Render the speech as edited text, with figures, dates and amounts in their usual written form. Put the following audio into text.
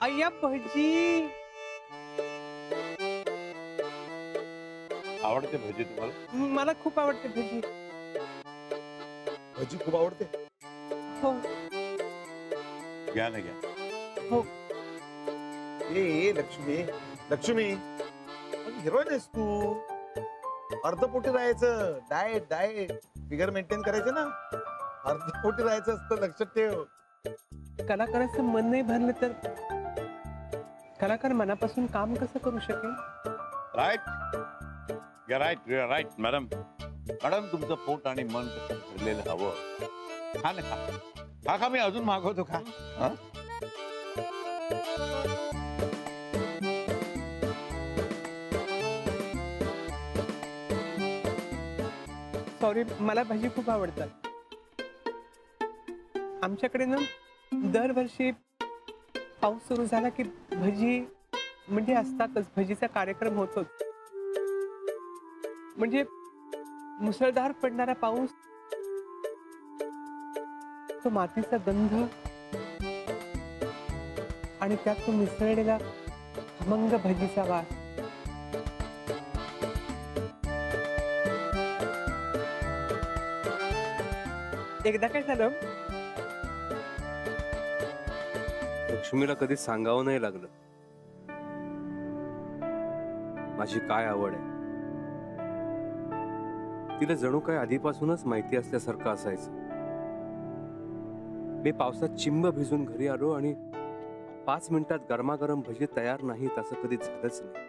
अय्या भजी. आवडते भजी तुम्हाला? मला खूप आवडते भजी. भजी खूप आवडते. हो घ्या ना घ्या. हो. ए लक्ष्मी, लक्ष्मी हिरोईन आहेस तू. अर्धपोटी राहायचं. डाएट डाएट फिगर मेंटेन करायचं ना. अर्धपोटी राहायचं असतं, लक्षात ठेव. कलाकाराचं मन नाही भरलं तर कलाकार मनापासून काम कसं करू शकेल? Right, you right, you right madam. Madam तुमचं पोट आणि मन कसं भरलेलं हवं. खा ना खा. खा मी अजून मागवतो खा. हा? सॉरी, मला भजी खूप आवडतात. आमच्याकडे ना दरवर्षी पाऊस सुरू झाला की भजी म्हणजे असतातच. भजीचा कार्यक्रम होतोच. म्हणजे मुसळधार पडणारा पाऊस, तो मातीचा गंध आणि त्यात तो मिसळलेला खमंग भजीचा वास. एकदा काय झालं, लक्ष्मीला कधी सांगावं नाही लागलं माझी काय आवड आहे. तिला जणू काय आधीपासूनच माहिती असल्यासारखं असायचं. मी पावसात चिंब भिजून घरी आलो आणि 5 मिनिटात गरमागरम भजी तयार नाहीत असं कधी झालंच नाही.